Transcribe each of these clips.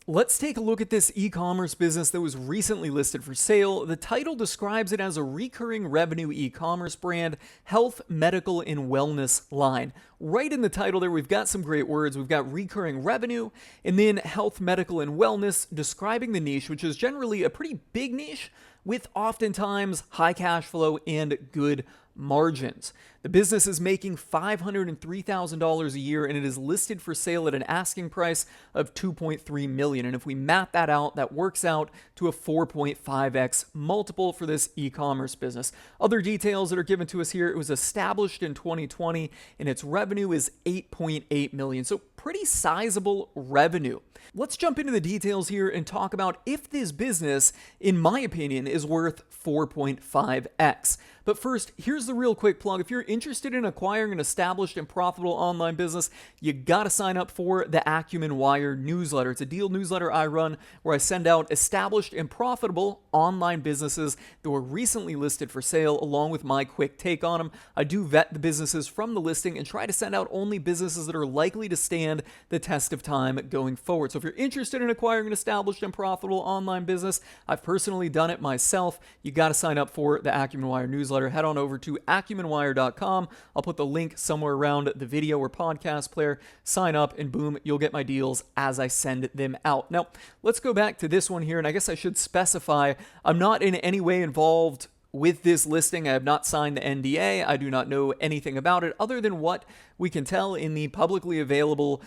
Let's take a look at this e-commerce business that was recently listed for sale. The title describes it as a recurring revenue e-commerce brand, health, medical, and wellness line. Right in the title there, we've got some great words. We've got recurring revenue and then health, medical, and wellness, describing the niche, which is generally a pretty big niche with oftentimes high cash flow and good margins. The business is making $503,000 a year, and it is listed for sale at an asking price of $2.3 million. And if we map that out, that works out to a 4.5x multiple for this e-commerce business. Other details that are given to us here: it was established in 2020, and its revenue is $8.8 million. So pretty sizable revenue. Let's jump into the details here and talk about if this business, in my opinion, is worth 4.5x. But first, here's the real quick plug. If you're interested in acquiring an established and profitable online business, you gotta sign up for the Acumen Wire newsletter. It's a deal newsletter I run where I send out established and profitable online businesses that were recently listed for sale, along with my quick take on them. I do vet the businesses from the listing and try to send out only businesses that are likely to stand the test of time going forward. So if you're interested in acquiring an established and profitable online business, I've personally done it myself, you gotta sign up for the Acumen Wire newsletter. Head on over to acumenwire.com. I'll put the link somewhere around the video or podcast player. Sign up and boom, you'll get my deals as I send them out. Now, let's go back to this one here, and I guess I should specify I'm not in any way involved with this listing. I have not signed the NDA. I do not know anything about it other than what we can tell in the publicly available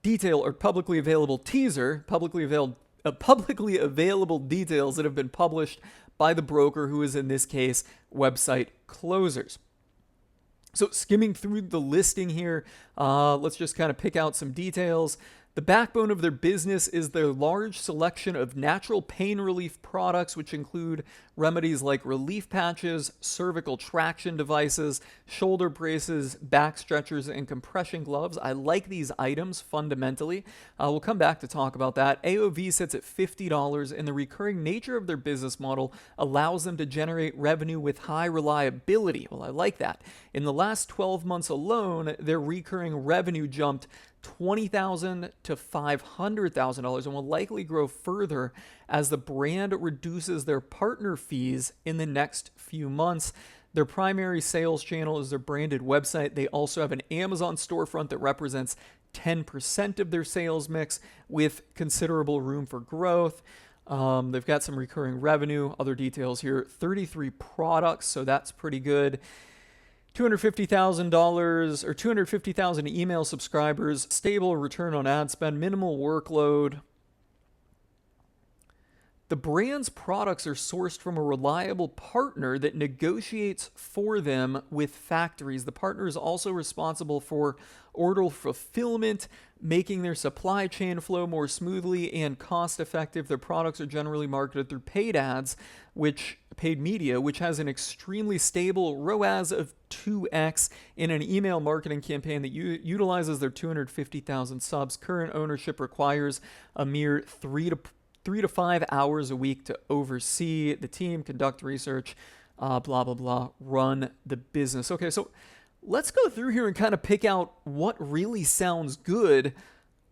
detail or publicly available teaser, publicly available details that have been published by the broker, who is in this case Website Closers. So skimming through the listing here, let's just kind of pick out some details. The backbone of their business is their large selection of natural pain relief products, which include remedies like relief patches, cervical traction devices, shoulder braces, back stretchers, and compression gloves. I like these items fundamentally. We'll come back to talk about that. AOV sits at $50, and the recurring nature of their business model allows them to generate revenue with high reliability. Well, I like that. In the last 12 months alone, their recurring revenue jumped $20,000 to $500,000 and will likely grow further as the brand reduces their partner fees in the next few months. Their primary sales channel is their branded website. They also have an Amazon storefront that represents 10% of their sales mix with considerable room for growth. They've got some recurring revenue. Other details here: 33 products, so that's pretty good. $250,000 or 250,000 email subscribers, stable return on ad spend, minimal workload. The brand's products are sourced from a reliable partner that negotiates for them with factories. The partner is also responsible for order fulfillment, making their supply chain flow more smoothly and cost-effective. Their products are generally marketed through paid ads, paid media, which has an extremely stable ROAS of 2x in an email marketing campaign that utilizes their 250,000 subs. Current ownership requires a mere 3 to 5 hours a week to oversee the team, conduct research, blah, blah, blah, run the business. Okay, so let's go through here and kind of pick out what really sounds good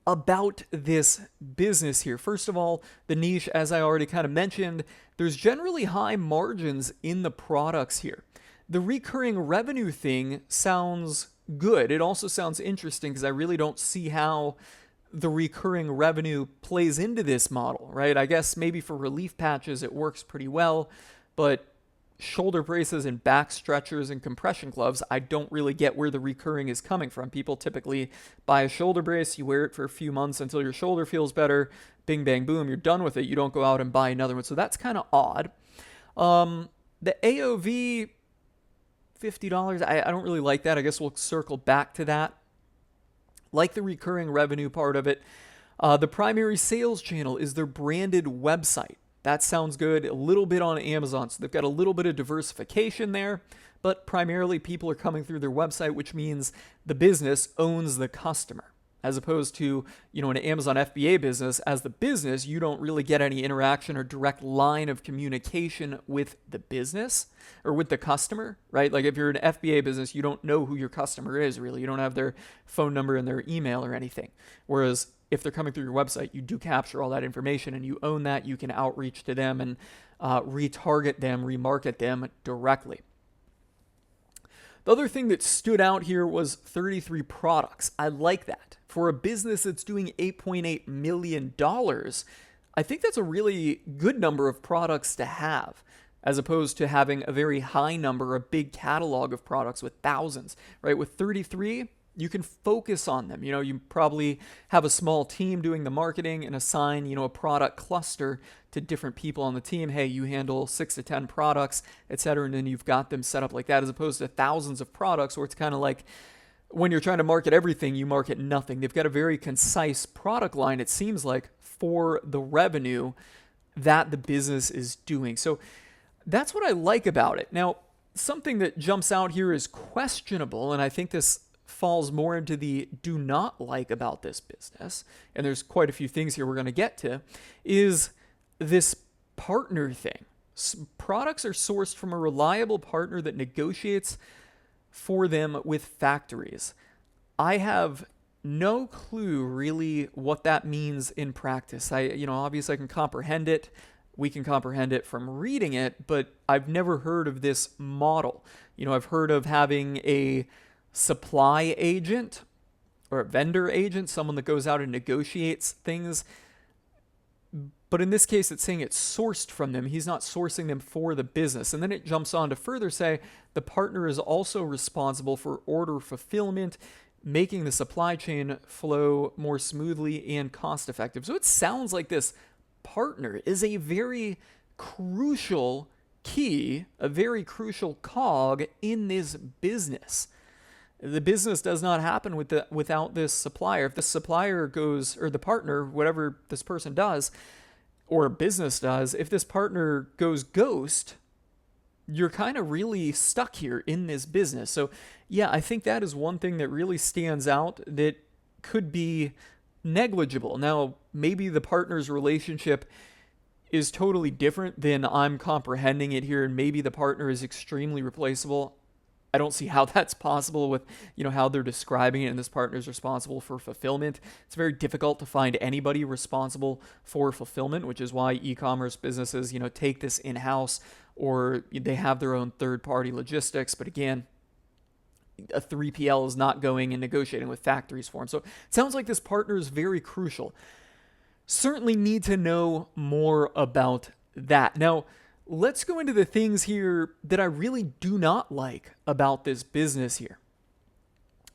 about this business here. First of all, the niche, as I already kind of mentioned, there's generally high margins in the products here. The recurring revenue thing sounds good. It also sounds interesting because I really don't see how the recurring revenue plays into this model, right? I guess maybe for relief patches it works pretty well, but shoulder braces and back stretchers and compression gloves, I don't really get where the recurring is coming from. People typically buy a shoulder brace, you wear it for a few months until your shoulder feels better, bing, bang, boom, you're done with it. You don't go out and buy another one. So that's kind of odd. The AOV, $50, I don't really like that. I guess we'll circle back to that. Like the recurring revenue part of it, the primary sales channel is their branded website. That sounds good. A little bit on Amazon, so they've got a little bit of diversification there, but primarily people are coming through their website, which means the business owns the customer. As opposed to, an Amazon FBA business, as the business, you don't really get any interaction or direct line of communication with the business or with the customer, right? Like if you're an FBA business, you don't know who your customer is really. You don't have their phone number and their email or anything. Whereas if they're coming through your website, you do capture all that information and you own that. You can outreach to them and retarget them, remarket them directly. The other thing that stood out here was 33 products. I like that. For a business that's doing $8.8 million, I think that's a really good number of products to have, as opposed to having a very high number, a big catalog of products with thousands, right? With 33, you can focus on them. You probably have a small team doing the marketing and assign, a product cluster to different people on the team. Hey, you handle 6 to 10 products, etc. And then you've got them set up like that, as opposed to thousands of products where it's kind of like when you're trying to market everything, you market nothing. They've got a very concise product line, it seems like, for the revenue that the business is doing. So that's what I like about it. Now, something that jumps out here is questionable, and I think this falls more into the do not like about this business, and there's quite a few things here we're going to get to, is this partner thing. Products are sourced from a reliable partner that negotiates for them with factories. I have no clue really what that means in practice. Obviously I can comprehend it. We can comprehend it from reading it, but I've never heard of this model. I've heard of having a supply agent or a vendor agent, someone that goes out and negotiates things. But in this case, it's saying it's sourced from them. He's not sourcing them for the business. And then it jumps on to further say the partner is also responsible for order fulfillment, making the supply chain flow more smoothly and cost effective. So it sounds like this partner is a very crucial key, a very crucial cog in this business. The business does not happen without this supplier. If the supplier goes, or the partner, whatever this person does, or business does, if this partner goes ghost, you're kind of really stuck here in this business. So yeah, I think that is one thing that really stands out that could be negligible. Now, maybe the partner's relationship is totally different than I'm comprehending it here, and maybe the partner is extremely replaceable. I don't see how that's possible with, how they're describing it, and this partner is responsible for fulfillment. It's very difficult to find anybody responsible for fulfillment, which is why e-commerce businesses, take this in-house, or they have their own third-party logistics. But again, a 3PL is not going and negotiating with factories for them. So it sounds like this partner is very crucial. Certainly need to know more about that. Now, let's go into the things here that I really do not like about this business here.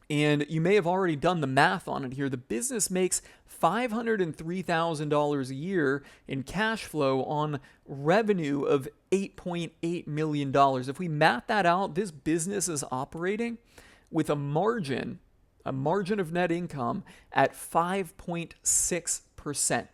And you may have already done the math on it here. The business makes $503,000 a year in cash flow on revenue of $8.8 million. If we math that out, this business is operating with a margin of net income at 5.6%.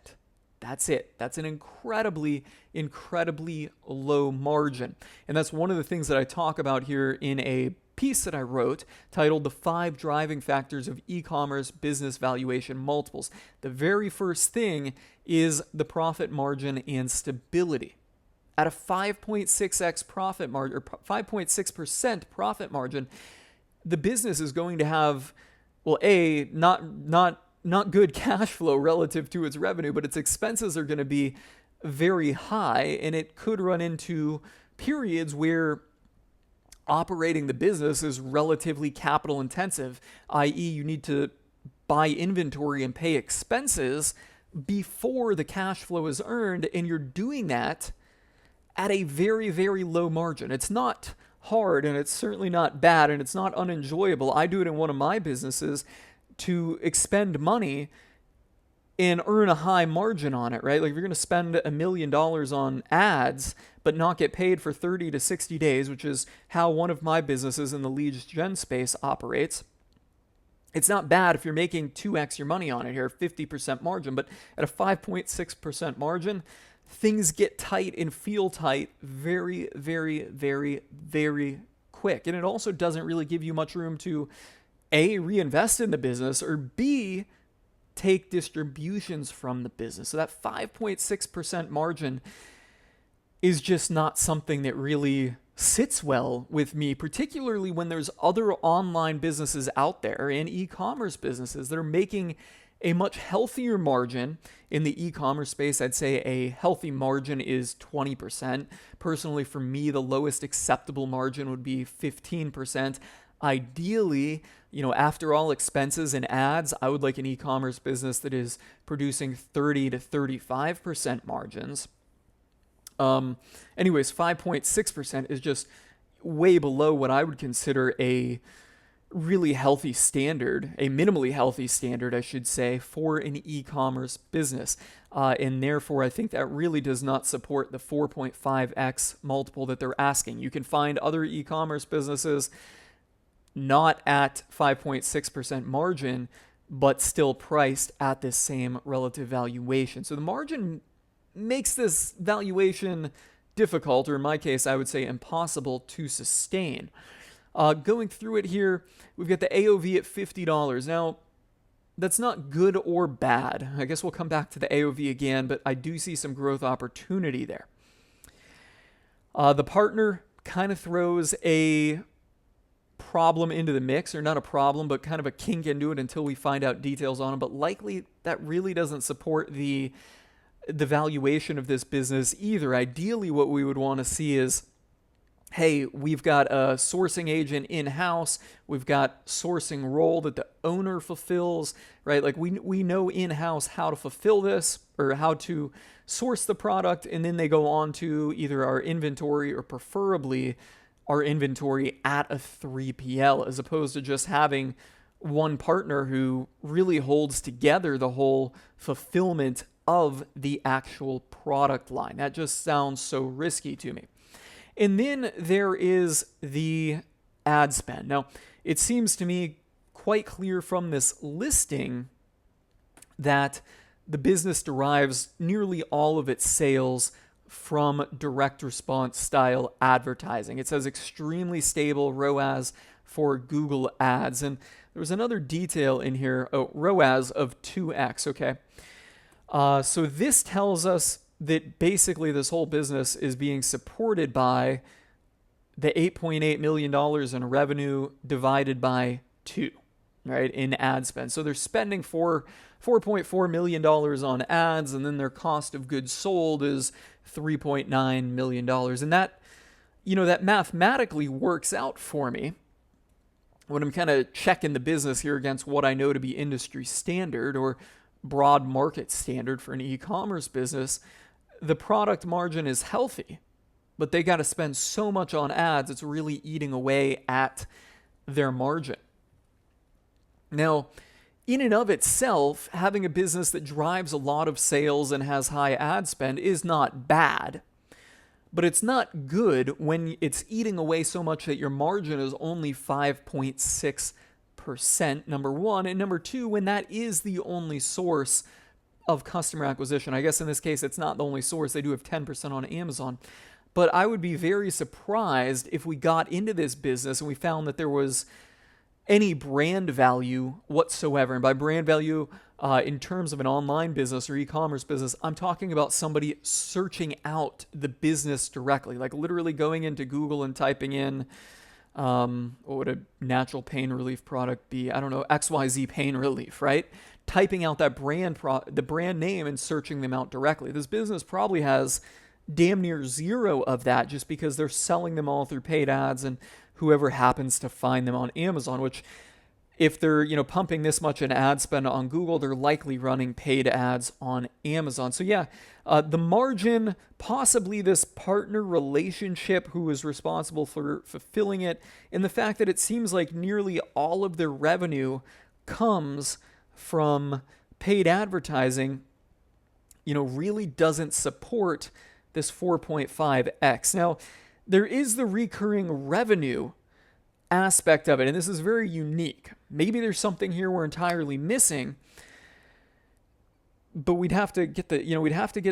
That's it. That's an incredibly, incredibly low margin. And that's one of the things that I talk about here in a piece that I wrote titled The 5 Driving Factors of E-Commerce Business Valuation Multiples. The very first thing is the profit margin and stability. At a 5.6x profit margin, or 5.6% profit margin, the business is going to have, well, not good cash flow relative to its revenue, but its expenses are going to be very high, and it could run into periods where operating the business is relatively capital intensive, i.e. you need to buy inventory and pay expenses before the cash flow is earned, and you're doing that at a very, very low margin. It's not hard, and it's certainly not bad, and it's not unenjoyable. I do it in one of my businesses to expend money and earn a high margin on it, right? Like if you're going to spend $1 million on ads, but not get paid for 30 to 60 days, which is how one of my businesses in the lead gen space operates, it's not bad if you're making 2x your money on it here, 50% margin, but at a 5.6% margin, things get tight and feel tight very, very, very, very quick. And it also doesn't really give you much room to A, reinvest in the business, or B, take distributions from the business. So that 5.6% margin is just not something that really sits well with me, particularly when there's other online businesses out there and e-commerce businesses that are making a much healthier margin. In the e-commerce space, I'd say a healthy margin is 20%. Personally, for me, the lowest acceptable margin would be 15%. Ideally, after all expenses and ads, I would like an e-commerce business that is producing 30 to 35% margins. Anyways, 5.6% is just way below what I would consider a really healthy standard, a minimally healthy standard, I should say, for an e-commerce business. And therefore, I think that really does not support the 4.5x multiple that they're asking. You can find other e-commerce businesses not at 5.6% margin, but still priced at this same relative valuation. So the margin makes this valuation difficult, or in my case, I would say impossible to sustain. Going through it here, we've got the AOV at $50. Now, that's not good or bad. I guess we'll come back to the AOV again, but I do see some growth opportunity there. The partner kind of throws a problem into the mix, or not a problem, but kind of a kink into it until we find out details on it. But likely that really doesn't support the valuation of this business either. Ideally, what we would want to see is, hey, we've got a sourcing agent in-house, we've got sourcing role that the owner fulfills, right? Like we know in-house how to fulfill this or how to source the product, and then they go on to either our inventory or preferably our inventory at a 3PL, as opposed to just having one partner who really holds together the whole fulfillment of the actual product line. That just sounds so risky to me. And then there is the ad spend. Now, it seems to me quite clear from this listing that the business derives nearly all of its sales from direct response style advertising. It says extremely stable ROAS for Google Ads. And there was another detail in here, ROAS of 2x, okay? So this tells us that basically this whole business is being supported by the $8.8 million in revenue divided by 2, right, in ad spend. So they're spending $4.4 million on ads, and then their cost of goods sold is $3.9 million. And that, that mathematically works out for me when I'm kind of checking the business here against what I know to be industry standard or broad market standard for an e-commerce business. The product margin is healthy, but they got to spend so much on ads, it's really eating away at their margin. Now, in and of itself, having a business that drives a lot of sales and has high ad spend is not bad, but it's not good when it's eating away so much that your margin is only 5.6%, number one, and number two, when that is the only source of customer acquisition. I guess in this case, it's not the only source. They do have 10% on Amazon. But I would be very surprised if we got into this business and we found that there was any brand value whatsoever. And by brand value, in terms of an online business or e-commerce business, I'm talking about somebody searching out the business directly, like literally going into Google and typing in, what would a natural pain relief product be? I don't know, XYZ pain relief, right? Typing out that the brand name and searching them out directly. This business probably has damn near zero of that just because they're selling them all through paid ads and whoever happens to find them on Amazon, which if they're, pumping this much in ad spend on Google, they're likely running paid ads on Amazon. So yeah, the margin, possibly this partner relationship who is responsible for fulfilling it, and the fact that it seems like nearly all of their revenue comes from paid advertising, really doesn't support this 4.5x. Now, there is the recurring revenue aspect of it, and this is very unique. Maybe there's something here we're entirely missing, but we'd have to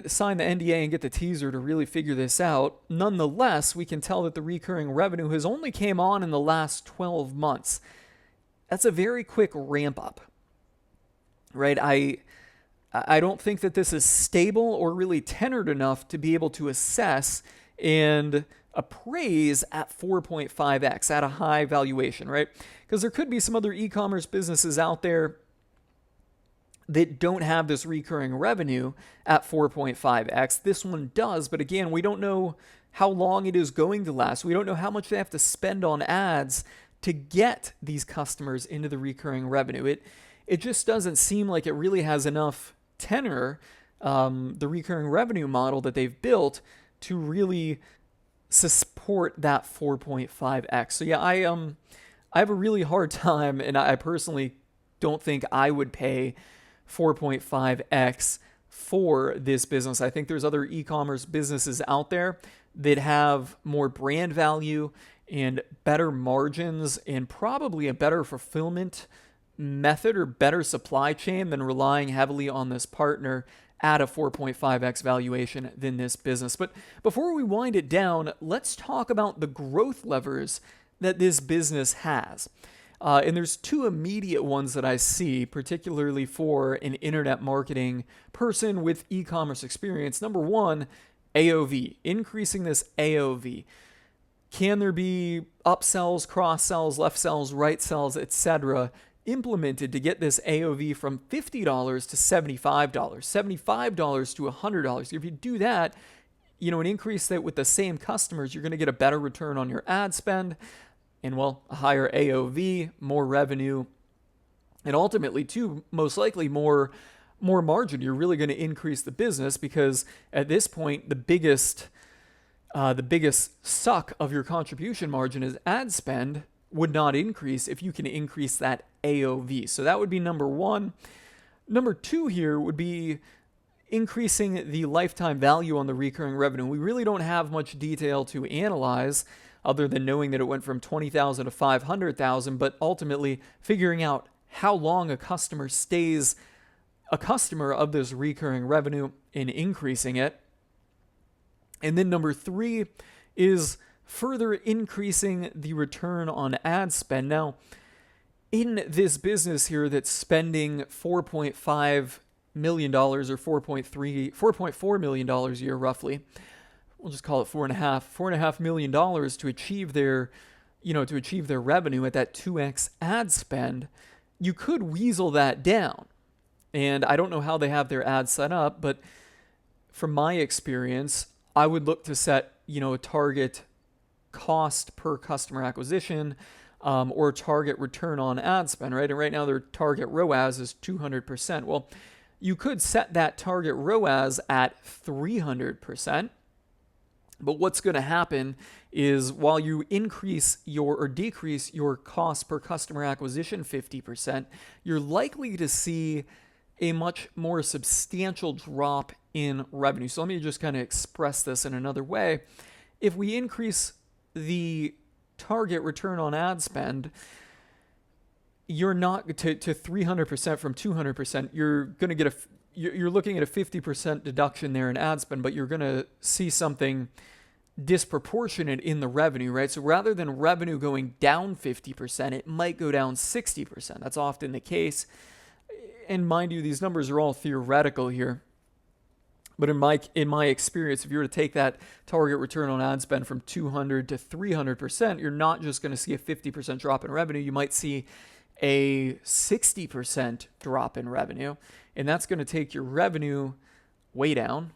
sign the NDA and get the teaser to really figure this out. Nonetheless, we can tell that the recurring revenue has only came on in the last 12 months. That's a very quick ramp up, right? I don't think that this is stable or really tenured enough to be able to assess and appraise at 4.5x at a high valuation, right? Because there could be some other e-commerce businesses out there that don't have this recurring revenue at 4.5x. This one does, but again, we don't know how long it is going to last. We don't know how much they have to spend on ads to get these customers into the recurring revenue. It just doesn't seem like it really has enough tenor, the recurring revenue model that they've built, to really support that 4.5x. So yeah, I have a really hard time, and I personally don't think I would pay 4.5x for this business. I think there's other e-commerce businesses out there that have more brand value and better margins and probably a better fulfillment method or better supply chain than relying heavily on this partner at a 4.5x valuation than this business. But before we wind it down, let's talk about the growth levers that this business has. And there's two immediate ones that I see, particularly for an internet marketing person with e-commerce experience. Number one, AOV, increasing this AOV. Can there be upsells, cross-sells, left sells, right sells, etc., implemented to get this AOV from $50 to $75, $75 to $100? If you do that, and increase that with the same customers, you're going to get a better return on your ad spend. And well, a higher AOV, more revenue, and ultimately, too, most likely more margin. You're really going to increase the business because at this point, the biggest suck of your contribution margin is ad spend would not increase if you can increase that AOV. So that would be number one. Number two here would be increasing the lifetime value on the recurring revenue. We really don't have much detail to analyze other than knowing that it went from 20,000 to 500,000, but ultimately figuring out how long a customer stays a customer of this recurring revenue and increasing it. And then number three is further increasing the return on ad spend. Now, in this business here that's spending $4.5 million or $4.4 million a year roughly, we'll just call it $4.5 million to achieve their revenue at that 2x ad spend, you could weasel that down. And I don't know how they have their ads set up, but from my experience, I would look to set, a target cost per customer acquisition, or target return on ad spend, right? And right now their target ROAS is 200%. Well, you could set that target ROAS at 300%. But what's going to happen is while you increase or decrease your cost per customer acquisition 50%, you're likely to see a much more substantial drop in revenue. So let me just kind of express this in another way. If we increase the target return on ad spend, you're not to 300% from 200%. You're going to get you're looking at a 50% deduction there in ad spend, but you're going to see something disproportionate in the revenue, right? So rather than revenue going down 50%, it might go down 60%. That's often the case. And mind you, these numbers are all theoretical here. But in my experience, if you were to take that target return on ad spend from 200 to 300%, you're not just going to see a 50% drop in revenue. You might see a 60% drop in revenue. And that's going to take your revenue way down.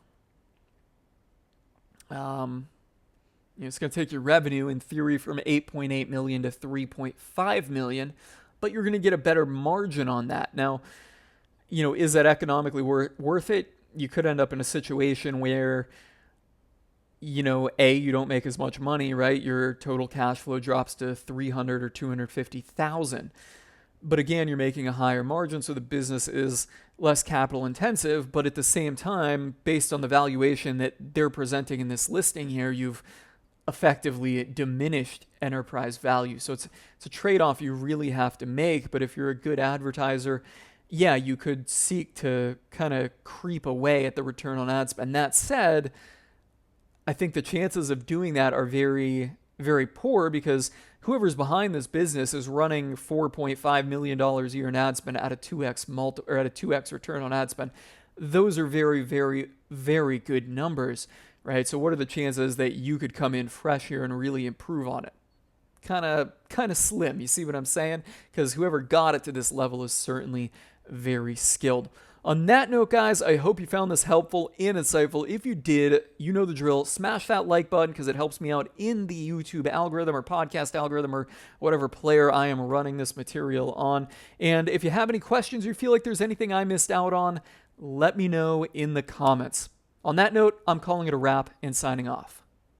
It's going to take your revenue, in theory, from 8.8 million to 3.5 million, but you're going to get a better margin on that. Now, is that economically worth it? You could end up in a situation where, you don't make as much money, right? Your total cash flow drops to 300 or 250,000. But again, you're making a higher margin, so the business is less capital intensive. But at the same time, based on the valuation that they're presenting in this listing here, you've effectively diminished enterprise value. So it's a trade-off you really have to make. But if you're a good advertiser, yeah, you could seek to kind of creep away at the return on ad spend. That said, I think the chances of doing that are very, very poor because whoever's behind this business is running $4.5 million a year in ad spend at a 2x return on ad spend. Those are very, very, very good numbers, right? So what are the chances that you could come in fresh here and really improve on it? Kind of slim. You see what I'm saying? Because whoever got it to this level is certainly very skilled. On that note, guys, I hope you found this helpful and insightful. If you did, you know the drill. Smash that like button because it helps me out in the YouTube algorithm or podcast algorithm or whatever player I am running this material on. And if you have any questions or you feel like there's anything I missed out on, let me know in the comments. On that note, I'm calling it a wrap and signing off.